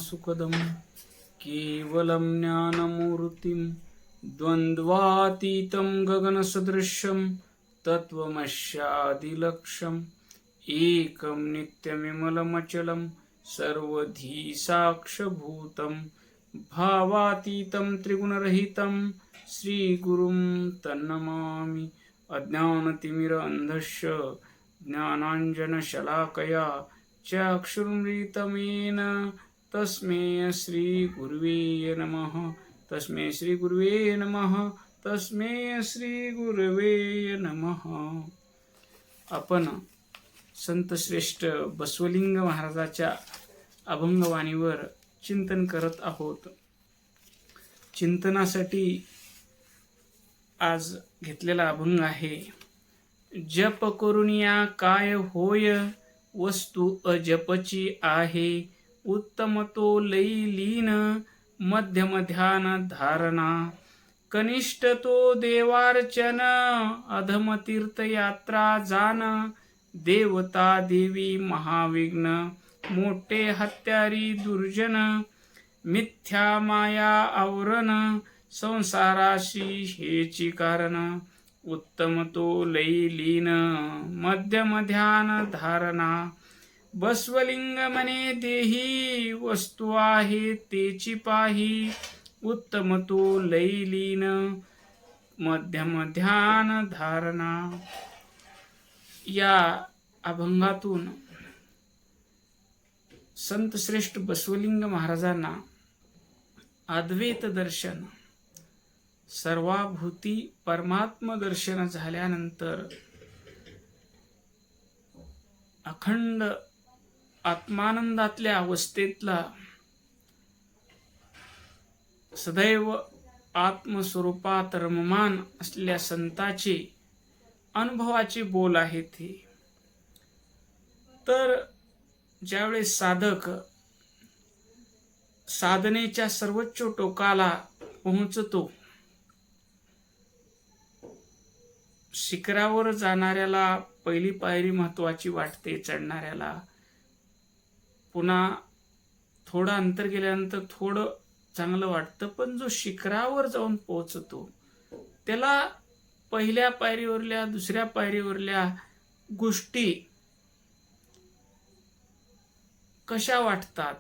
सुखदं केवलं ज्ञानमूर्तिं द्वन्द्वातीतं गगनसदृशं तत्त्वमस्यादिलक्ष्यम् एकं नित्यमिमलमचलं सर्वधी साक्षभूतं भावातीतं त्रिगुणरहितं श्रीगुरुं तन्नमामि। अज्ञानतिमिरान्धस्य ज्ञानाञ्जनशलाकया चक्षुरुन्मिलितं तस्मै श्रीगुरुवे नमः। तस्मै श्रीगुरुवे नमः। तस्मै श्रीगुरुवे नमः। आपण संतश्रेष्ठ बसवलिंग महाराजाच्या अभंगवाणीवर चिंतन करत आहोत। चिंतनासाठी आज घेतलेला अभंग आहे, जप करुनिया काय होय वस्तू अजपची आहे, उत्तम तो लई लीन मध्यम ध्यान धारणा, कनिष्ठ तो देवार्चन अधम तीर्थयात्रा जान, देवता देवी महाविघ्न मोठे हत्यारी दुर्जन, मिथ्या माया आवरण संसाराशी हेची कारण, उत्तम तो लई लीन मध्यम ध्यान धारणा, बसवलिंग मने देही वस्तू आहे तेची पाही, उत्तम तो लई लीन मध्यम ध्यान धारणा। या अभंगातून संत श्रेष्ठ बसवलिंग महाराजांना अद्वैत दर्शन, सर्वाभूती परमात्म दर्शन झाल्यानंतर अखंड आत्मानंदातल्या अवस्थेतला सदैव आत्मस्वरूपात रममान असलेल्या संताचे अनुभवाचे बोल आहेत हे। तर ज्यावेळेस साधक साधनेच्या सर्वोच्च टोकाला पोहोचतो, शिखरावर जाणाऱ्याला पहिली पायरी महत्वाची वाटते, चढणाऱ्याला पुन्हा थोडं अंतर गेल्यानंतर थोडं चांगलं वाटतं, पण जो शिखरावर जाऊन पोहोचतो त्याला पहिल्या पायरीवरल्या दुसऱ्या पायरीवरल्या गोष्टी कशा वाटतात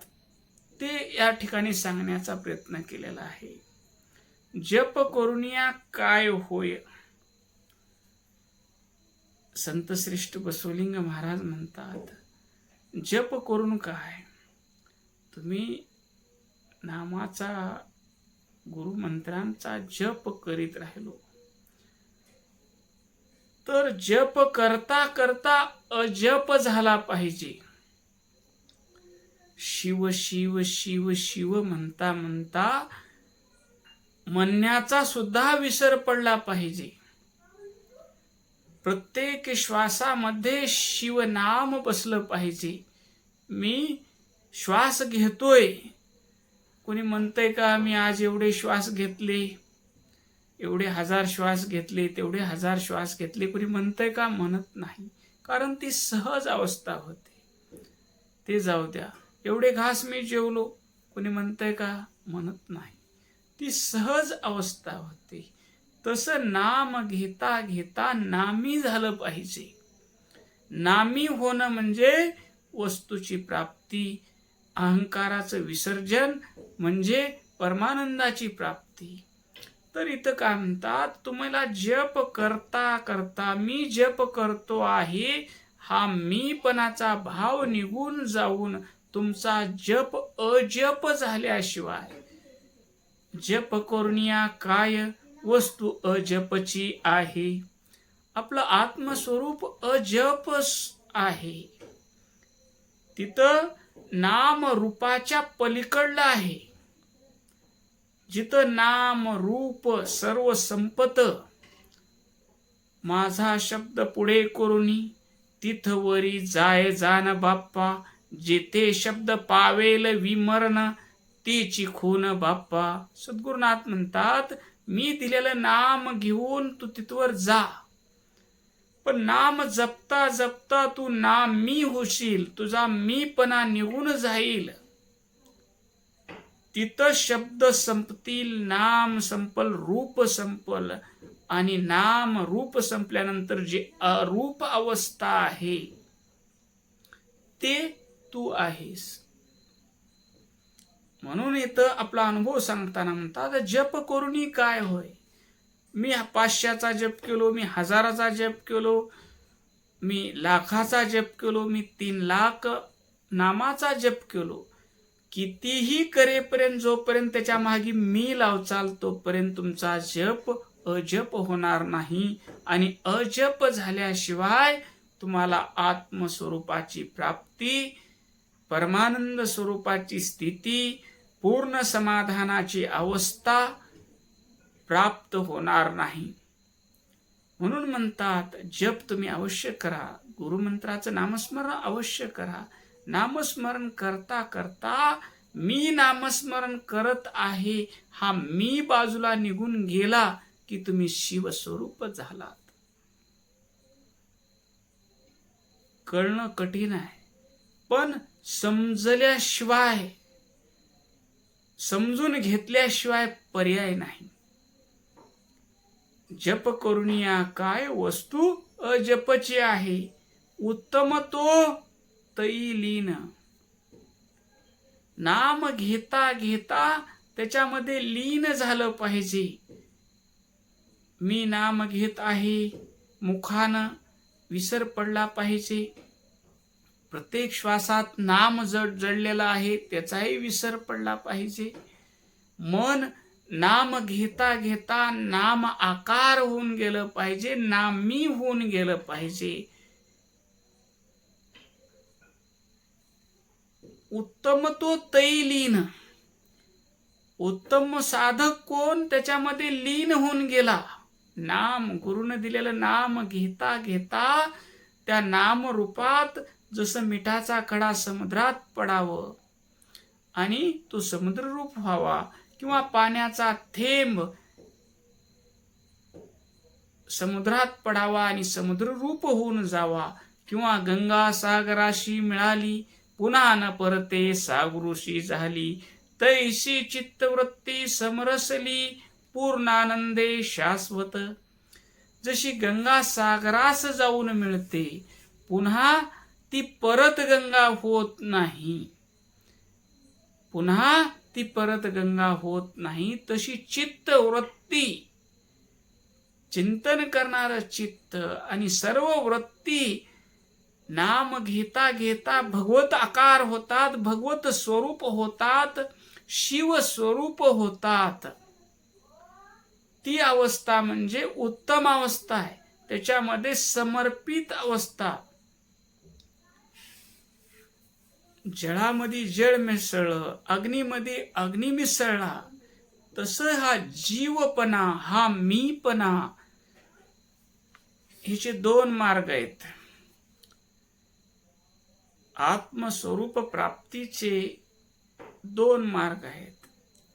ते या ठिकाणी सांगण्याचा प्रयत्न केलेला आहे। जप करुनिया काय होय, संत श्रेष्ठ बसवलिंग महाराज म्हणतात, जप करून काय, तुम्ही नामाचा गुरुमंत्रांचा जप करीत राहिलो तर जप करता करता अजप झाला पाहिजे। शिव शिव शिव शिव म्हणता म्हणता म्हणण्याचा सुद्धा विसर पडला पाहिजे। प्रत्येक श्वासामध्ये शिवनाम बसलं पाहिजे। मी श्वास घेतोय, कोणी म्हणतंय का मी आज एवढे श्वास घेतले, एवढे 1000 श्वास घेतले, तेवढे 1000 श्वास घेतले, कोणी म्हणतंय का? म्हणत नाही, कारण ती सहज अवस्था होते। ते जाऊ द्या, एवढे घास मी जेवलो, कोणी म्हणतंय का? म्हणत नाही, ती सहज अवस्था होते। तसं नाम घेता घेता नामी झालं पाहिजे। नामी होणं म्हणजे वस्तूची प्राप्ती, अहंकाराचं विसर्जन म्हणजे परमानंदाची प्राप्ती। तर इथं काय म्हणतात, तुम्हाला जप करता करता मी जप करतो आहे हा मीपणाचा भाव निघून जाऊन तुमचा जप अजप झाल्याशिवाय, जप करुनिया काय वस्तू अजपची आहे, आपलं आत्मस्वरूप अजप आहे। तिथं नाम रूपाच्या पलीकडलं आहे। जिथं नाम रूप सर्व संपत, माझा शब्द पुढे करुनी तिथवरी जाय जान बाप्पा, जेथे शब्द पावेल विमरण तेची खून बाप्पा। सद्गुरुनाथ म्हणतात, मी दिलेलं नाम घेऊन तू तिथवर जा, पण नाम जपता जपता तू नामी होशील, तुझा मीपणा निघून जाईल। तिथं शब्द संपतील, नाम संपल, रूप संपल, आणि नाम रूप संपल्यानंतर जे अरूप अवस्था आहे ते तू आहेस. म्हणून इथं आपला अनुभव सांगताना म्हणतात, जप करूनी काय होय. मी 500चा जप केलो, मी 1000चा जप केलो, मी लाखाचा जप केलो, मी 3 लाख नामाचा जप केलो, कितीही करेपर्यंत जोपर्यंत त्याच्या मागे मी लावचाल तोपर्यंत तुमचा जप अजप होणार नाही. आणि अजप झाल्याशिवाय तुम्हाला आत्मस्वरूपाची प्राप्ती, परमानंद स्वरूपाची स्थिती, पूर्ण समाधानाची अवस्था प्राप्त होणार नाही. म्हणून म्हणतात जप तुम्ही अवश्य करा, गुरुमंत्राचं नामस्मरण अवश्य करा. नामस्मरण करता करता मी नामस्मरण करत आहे हा मी बाजूला निघून गेला की तुम्ही शिवस्वरूप झालात. कळणं कठीण आहे, पण समजल्याशिवाय, समजून घेतल्याशिवाय पर्याय नाही. जप करुनिया काय वस्तू अजपची आहे, उत्तम तो तई लीन. नाम घेता घेता त्याच्यामध्ये लीन झालं पाहिजे. मी नाम घेत आहे, मुखानं विसर पडला पाहिजे. प्रत्येक श्वासात नाम जडलेला आहे त्याचाही विसर पडला पाहिजे. मन नाम घेता घेता नाम आकार होऊन गेलं पाहिजे, नामी होऊन गेलं पाहिजे. उत्तम तो तैलीन. उत्तम साधक कोण, त्याच्यामध्ये लीन होऊन गेला. नाम, गुरुने दिलेलं नाम घेता घेता त्या नाम रूपात जसं मिठाचा खडा समुद्रात पडावं आणि तो समुद्र रूप व्हावा, किंवा पाण्याचा थेंब समुद्रात पडावा आणि समुद्र रूप होऊन जावा, किंवा गंगा सागराशी मिळाली पुन्हा न परते सागरुशी झाली, तैशी चित्तवृत्ती समरसली पूर्णानंदे शाश्वत. जशी गंगा सागरास जाऊन मिळते, पुन्हा ती परत गंगा होत नाही, पुन्हा ती परत गंगा होत नाही, तशी चित्तवृत्ती, चिंतन करणारं चित्त आणि सर्व वृत्ती नाम घेता घेता भगवत आकार होतात, भगवत स्वरूप होतात, शिव स्वरूप होतात. ती अवस्था म्हणजे उत्तम अवस्था आहे, त्याच्यामध्ये समर्पित अवस्था. जळामध्ये जळ मिसळलं, अग्नीमध्ये अग्नी मिसळला, तसं हा जीवपणा, हा मीपणा, हिचे 2 मार्ग आहेत. आत्मस्वरूप प्राप्तीचे 2 मार्ग आहेत.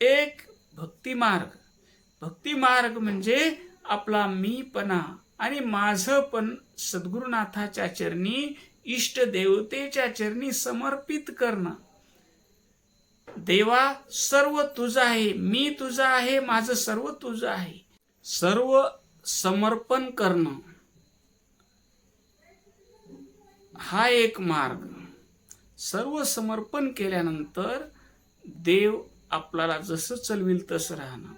एक भक्ती मार्ग. भक्ती मार्ग म्हणजे आपला मीपणा आणि माझं पण सद्गुरुनाथाच्या चरणी, इष्ट देवतेच्या चरणी समर्पित करणं. देवा सर्व तुझं आहे, मी तुझं आहे, माझं सर्व तुझं आहे, सर्व समर्पण करणं हा एक मार्ग. सर्व समर्पण केल्यानंतर देव आपल्याला जसं चलविल तसं राहणं.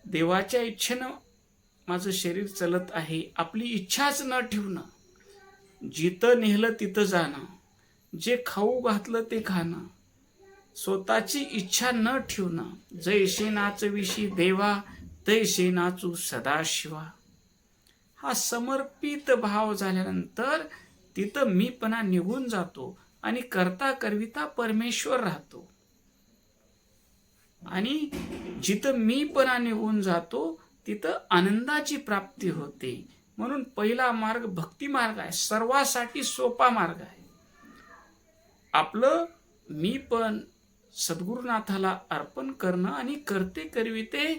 देवाच्या इच्छेनं माझं शरीर चलत आहे, आपली इच्छाच न ठेवणं, जिथं नेहलं तिथं जाणं, जे खाऊ घातलं ते खाणं, स्वतःची इच्छा न ठेवणं. जैसे नाचविशी देवा तैसे नाचू सदाशिवा. हा समर्पित भाव झाल्यानंतर तिथं मीपणा निघून जातो आणि करता करविता परमेश्वर राहतो. आणि जिथं मीपणा निघून जातो तिथं आनंदाची प्राप्ती होते. म्हणून पहिला मार्ग भक्ती मार्ग आहे, सर्वासाठी सोपा मार्ग आहे. आपलं मीपण सद्गुरुनाथाला अर्पण करणं आणि करते करविते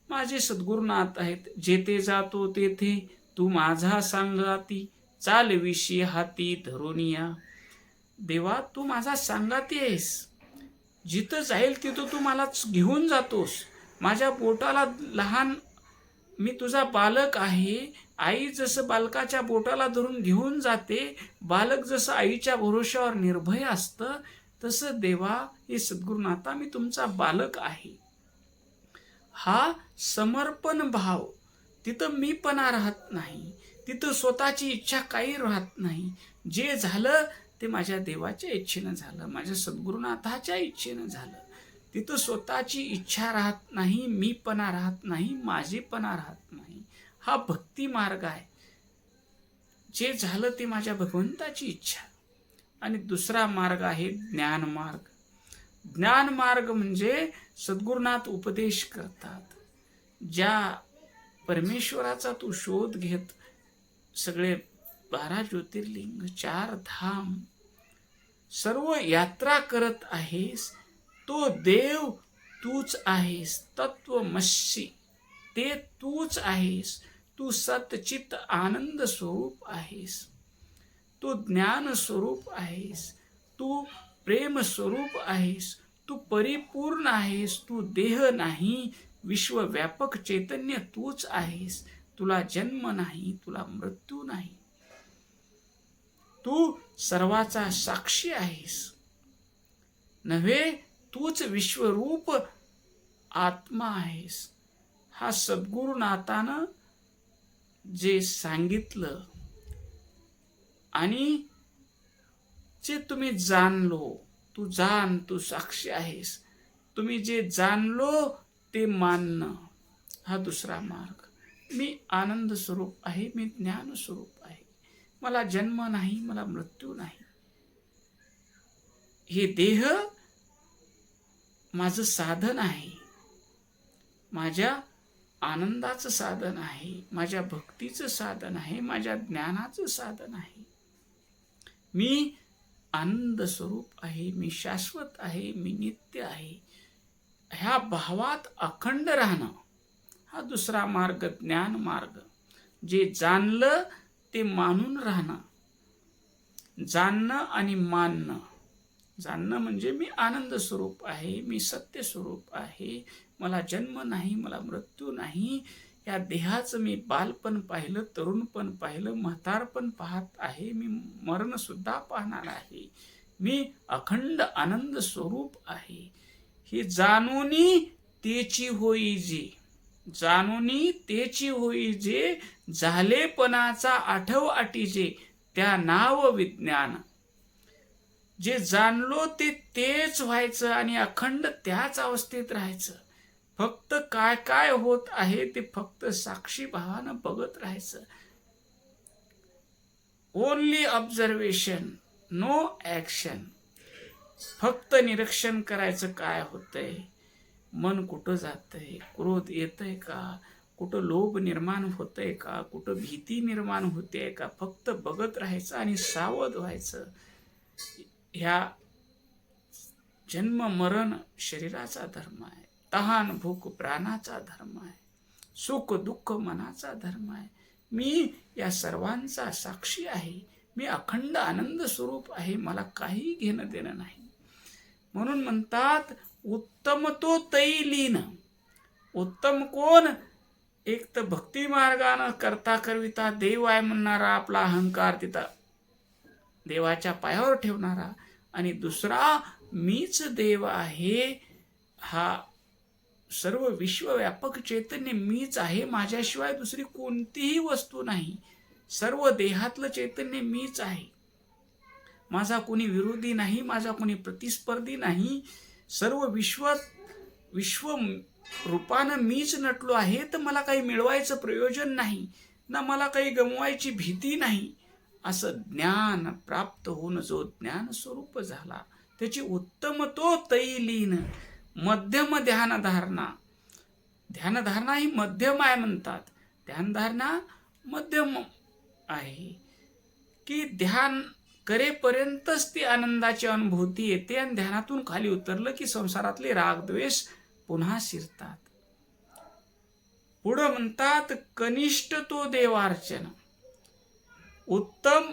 माझे सद्गुरुनाथ आहेत. जेथे जातो तेथे तू माझा सांगाती, चालविशी हाती धरुनिया. देवा तू माझा सांगाती आहेस, जिथं जाईल तिथं तू मला घेऊन जातोस. माझ्या बोटाला लहान, मी तुझा बालक आहे. आई जसं बालकाच्या बोटाला धरून घेऊन जाते, बालक जसं आईच्या भरोश्यावर निर्भय असतं, तसं देवा हे सद्गुरुनाथा मी तुमचा बालक आहे. हा समर्पण भाव, तिथं मीपणा राहत नाही, तिथं स्वतःची इच्छा काही राहत नाही. जे झालं ते माझ्या देवाच्या इच्छेनं झालं, माझ्या सद्गुरुनाथाच्या इच्छेनं झालं. तिथं स्वतःची इच्छा राहत नाही, मीपणा राहत नाही, माझेपणा राहत नाही. हा भक्ती मार्ग आहे. जे झालं ते माझ्या भगवंताची इच्छा. आणि दुसरा मार्ग आहे ज्ञान मार्ग. ज्ञान मार्ग म्हणजे सद्गुरुनाथ उपदेश करतात. ज्या परमेश्वराचा तू शोध घेत सगळे 12 ज्योतिर्लिंग, 4 धाम, सर्व यात्रा करत आहेस, तो देव तूच आहेस. तत्वमसी ते तूच आहेस. तू सतचित आनंद स्वरूप आहेस. तू ज्ञान स्वरूप आहेस. तू प्रेम स्वरूप आहेस. तू परिपूर्ण आहेस. तू देह नाही, विश्वव्यापक चैतन्य तूच आहेस. तुला जन्म नाही, तुला मृत्यू नाही. तू सर्वाचा साक्षी आहेस. नव्हे, तूच विश्वरूप आत्मा आहेस. हा सद्गुरुनाथानं जे सांगितलं आणि जे तुम्ही जाणलो, तू जाण, तू साक्षी आहेस. तुम्ही जे जाणलो ते मानणं, हा दुसरा मार्ग. मी आनंद स्वरूप आहे, मी ज्ञान स्वरूप आहे. मला जन्म नाही, मला मृत्यू नाही. हे देह माझं साधन आहे, माझ्या आनंदाचं साधन आहे, माझ्या भक्तीचं साधन आहे, माझ्या ज्ञानाचं साधन आहे. मी आनंद स्वरूप आहे, मी शाश्वत आहे, मी नित्य आहे. ह्या भावात अखंड राहणं, हा दुसरा मार्ग, ज्ञान मार्ग. जे जाणलं ते मानून राहणं. जाणणं आणि मानणं. जाणणं म्हणजे मी आनंद स्वरूप आहे, मी सत्य स्वरूप आहे, मला जन्म नाही, मला मृत्यू नाही. या देहाचं मी बालपण पाहिलं, तरुणपण पाहिलं, म्हातारपण पाहत आहे, मी मरण सुद्धा पाहणार आहे. मी अखंड आनंद स्वरूप आहे. हे जाणूनी तेची होई जे, जाणूनी तेची होई जे, झालेपणाचा आठव आटीजे, त्या नाव विज्ञान. जे जाणलो ते तेच व्हायचं आणि अखंड त्याच अवस्थेत राहायचं. फक्त काय काय होत आहे ते फक्त साक्षी भावानं बघत राहायचं. Only observation, no action. फक्त निरीक्षण करायचं, काय होतंय, मन कुठं जातंय, क्रोध येतंय का, कुठं लोभ निर्माण होतंय का, कुठं भीती निर्माण होते का. फक्त बघत राहायचं आणि सावध व्हायचं. ह्या जन्म मरण शरीराचा धर्म आहे, तहान भूक प्राणाचा धर्म आहे, सुख दुःख मनाचा धर्म आहे. मी या सर्वांचा साक्षी आहे. मी अखंड आनंद स्वरूप आहे, मला काही घेणं देणं नाही. म्हणून म्हणतात उत्तम तो तैलीन. उत्तम कोण? एक तर भक्ती मार्गानं करता करविता देव आहे म्हणणारा, आपला अहंकार तिथं देवाच्या पायावर ठेवणारा, आणि दुसरा मीच देव आहे, हा सर्व विश्वव्यापक चैतन्य मीच आहे, माझ्याशिवाय दुसरी कोणतीही वस्तू नाही. सर्व देहातलं चैतन्य मीच आहे. माझा कोणी विरोधी नाही, माझा कोणी प्रतिस्पर्धी नाही. सर्व विश्व रूपानं मीच नटलो आहे. तर मला काही मिळवायचं प्रयोजन नाही ना, मला काही गमवायची भीती नाही. असं ज्ञान प्राप्त होऊन जो ज्ञान स्वरूप झाला, त्याची उत्तम तो तैलीन. मध्यम ध्यानधारणा. ध्यानधारणा ही मध्यम आहे म्हणतात. ध्यानधारणा मध्यम आहे की ध्यान करेपर्यंतच ती आनंदाची अनुभूती येते, आणि ध्यानातून खाली उतरलं की संसारातले रागद्वेष पुन्हा शिरतात. पुढं म्हणतात कनिष्ठ तो देवार्चन. उत्तम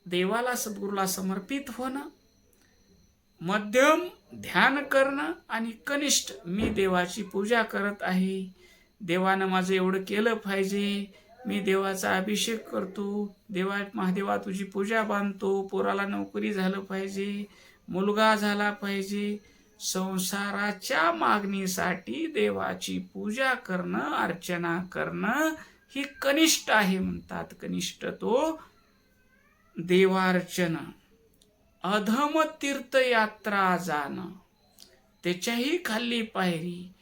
देवाला, सद्गुरूला समर्पित होणं, मध्यम ध्यान करणं आणि कनिष्ठ मी देवाची पूजा करत आहे, देवानं माझं एवढं केलं पाहिजे, मी देवाचा अभिषेक करतो, महादेवा तुझी पूजा बांधतो, पोराला नोकरी झालं पाहिजे, मुलगा झाला पाहिजे, संसाराच्या मागणीसाठी देवाची पूजा करणं, अर्चना करणं ही कनिष्ठ आहे म्हणतात. कनिष्ठ तो देवार्चन. अधम तीर्थयात्रा जाणं, त्याच्याही खाली पायरी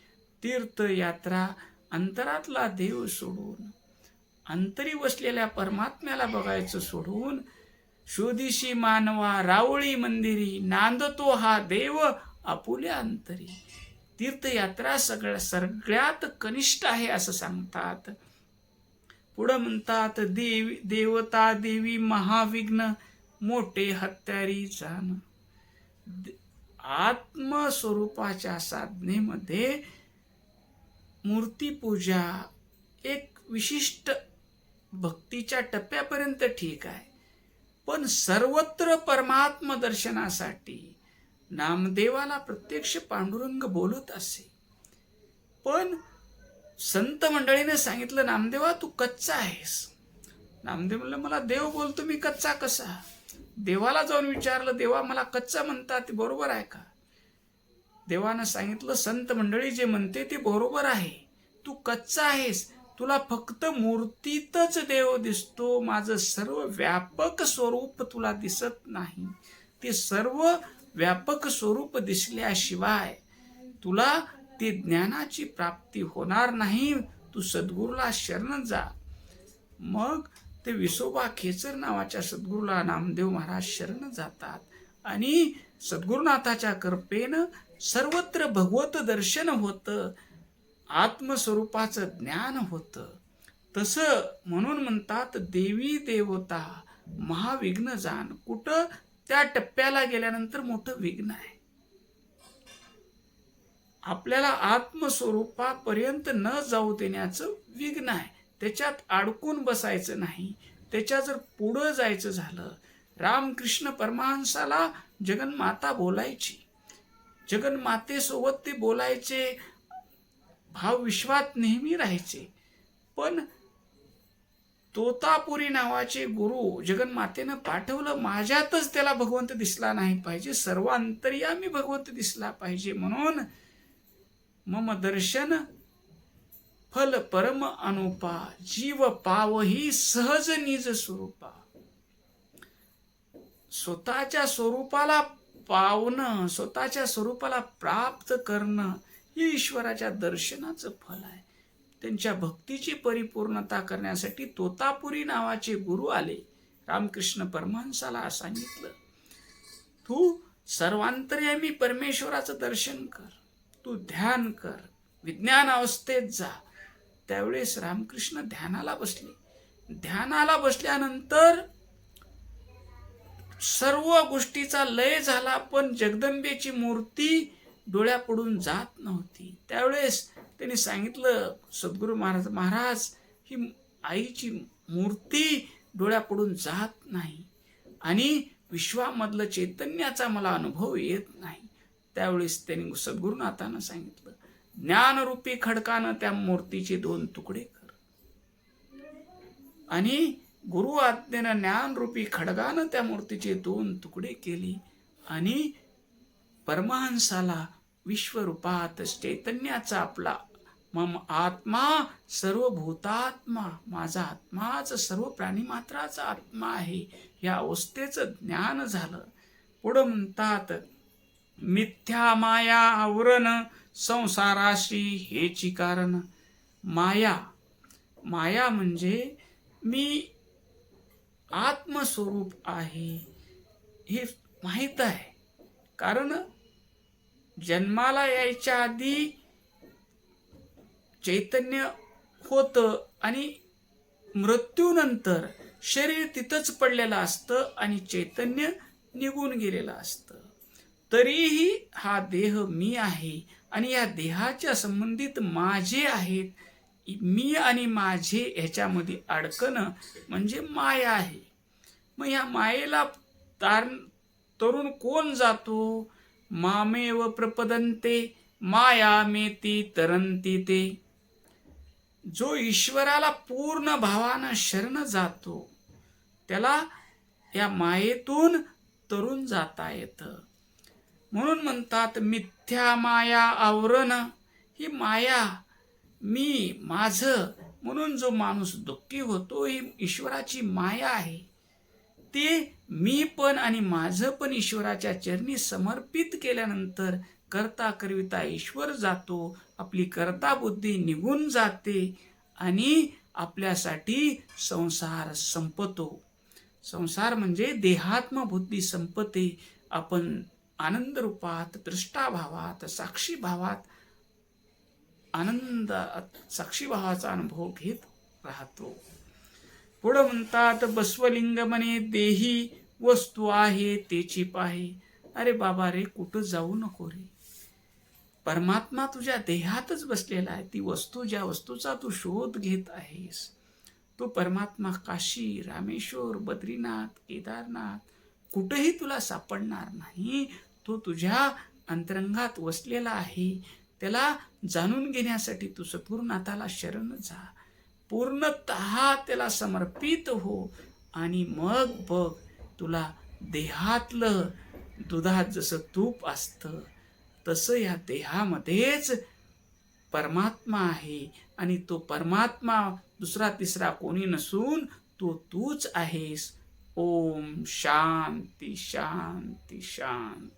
तीर्थयात्रा. अंतरातला देव सोडून, अंतरी बसलेल्या परमात्म्याला बघायचं सोडून, शोधिशी मानवा रावळी मंदिरी, नांदतो हा देव आपुल्या अंतरी. तीर्थयात्रा सगळ्यात कनिष्ठ आहे असं सांगतात. पुढं म्हणतात, देवता देवी महाविघ्न मोठे हत्यारी जाण. आत्मस्वरूपाच्या साधनेमध्ये मूर्तीपूजा एक विशिष्ट भक्तीच्या टप्प्यापर्यंत ठीक आहे, पण सर्वत्र परमात्म दर्शनासाठी नामदेवाला प्रत्यक्ष पांडुरंग बोलत असे. पण संत मंडळीने सांगितलं, नामदेवा तू कच्चा आहेस. नामदेव म्हणलं, मला देव बोलतो, मी कच्चा कसा? देवाला जाऊन विचारलं, देवा मला कच्चा म्हणतात, ते बरोबर आहे का? देवानं सांगितलं, संत मंडळी जे म्हणते ते बरोबर आहे, तू कच्चा आहेस, तुला फक्त मूर्तीतच देव दिसतो, माझं सर्व व्यापक स्वरूप तुला दिसत नाही. ते सर्व व्यापक स्वरूप दिसल्याशिवाय तुला ते ज्ञानाची प्राप्ती होणार नाही. तू सद्गुरूला शरण जा. मग ते विसोबा खेचर नावाच्या सद्गुरूला नामदेव महाराज शरण जातात आणि सद्गुरुनाथाच्या कृपेनं सर्वत्र भगवत दर्शन होतं, आत्मस्वरूपाचं ज्ञान होतं. तसं म्हणून म्हणतात, देवी देवता महाविघ्न जाण. कुठं? त्या टप्प्याला गेल्यानंतर मोठं विघ्न आहे. आपल्याला आत्मस्वरूपापर्यंत न जाऊ देण्याचं विघ्न आहे. त्याच्यात अडकून बसायचं नाही. त्याच्या जर पुढं जायचं झालं, रामकृष्ण परमहंसाला जगन्माता बोलायची, जगन्मातेसोबत ते बोलायचे, भावविश्वात नेहमी राहायचे. पण तोतापुरी नावाचे गुरु जगन्मातेनं पाठवलं, माझ्यातच त्याला भगवंत दिसला नाही पाहिजे, सर्वांतर्यामी भगवंत दिसला पाहिजे. म्हणून मम दर्शन फल परम अनुपा, जीव पावही सहज निज स्वरूपा. स्वतःच्या स्वरूपाला पावणं, स्वतःच्या स्वरूपाला प्राप्त करणं हे ईश्वराच्या दर्शनाचं फल आहे. त्यांच्या भक्तीची परिपूर्णता करण्यासाठी तोतापुरी नावाचे गुरु आले. रामकृष्ण परमहंसाला सांगितलं, तू सर्वांतर्यामी परमेश्वराचं दर्शन कर, तू ध्यान कर, विज्ञान अवस्थेत जा. त्यावेळेस रामकृष्ण ध्यानाला बसले. ध्यानाला बसल्यानंतर सर्व गोष्टीचा लय झाला, पण जगदंबेची मूर्ती डोळ्यापुढून जात नव्हती. त्यावेळेस त्यांनी सांगितलं, सद्गुरू महाराज ही आईची मूर्ती डोळ्यापुढून जात नाही आणि विश्वामधलं चैतन्याचा मला अनुभव येत नाही. त्यावेळेस त्यांनी सद्गुरुनाथांना सांगितलं, ज्ञानरूपी खडकानं त्या मूर्तीचे 2 तुकडे कर. आणि गुरु आज्ञेनं ज्ञानरूपी खडगानं त्या मूर्तीचे 2 तुकडे केले आणि परमहंसाला विश्वरूपात चैतन्याचा आपला मम आत्मा सर्वभूतात्मा, माझा आत्माच सर्व प्राणीमात्राचा आत्मा आहे, या अवस्थेचं ज्ञान झालं. पुढं म्हणतात, मिथ्या माया आवरण संसाराशी हेची कारण. माया, माया म्हणजे मी आत्मस्वरूप आहे हे माहीत आहे. कारण जन्माला यायच्या आधी चैतन्य होतं आणि मृत्यूनंतर शरीर तिथंच पडलेलं असतं आणि चैतन्य निघून गेलेलं असतं. तरीही हा देह मी आहे आणि या देहाच्या संबंधित माझे आहेत. मी आणि माझे ह्याच्यामध्ये अडकणं म्हणजे माया आहे. मग या मायेला तरुण कोण जातो? मामेव प्रपदन्ते मायामेति तरन्ति ते. जो ईश्वराला पूर्ण भावानं शरण जातो त्याला या मायेतून तरून जाता येतं. म्हणून म्हणतात मिथ्या माया आवरण. ही माया मी माझं म्हणून जो माणूस दुःखी होतो ही ईश्वराची माया आहे. ते मी पण आणि माझं पण ईश्वराच्या चरणी समर्पित केल्यानंतर करता करविता ईश्वर जातो. आपली करता बुद्धी निघून जाते आणि आपल्यासाठी संसार संपतो. संसार म्हणजे देहात्म बुद्धी संपते. आपण आनंद रूपात, दृष्टाभावात, साक्षी भावात आनंद साक्षी भावाचा अनुभव घेत राहतो. पुढं म्हणतात बसवलिंग म्हणे देही वस्तू आहे तेची पाहे. अरे बाबा रे, कुठं जाऊ नको रे. परमात्मा तुझ्या देहातच बसलेला आहे. ती वस्तू, ज्या वस्तूचा तू शोध घेत आहेस, तो परमात्मा काशी, रामेश्वर, बद्रीनाथ, केदारनाथ कुठेही तुला सापडणार नाही. तो तुझ्या अंतरंगात वसलेला आहे. त्याला जाणून घेण्यासाठी तू सद्गुरुनाथाला शरण जा. पूर्णतः त्याला समर्पित हो आणि मग बघ तुला देहातलं दुधात जसं तूप असतं तसं या देहामध्येच परमात्मा आहे. आणि तो परमात्मा दुसरा तिसरा कोणी नसून तो तूच आहेस. ओम शांती शांती शांती.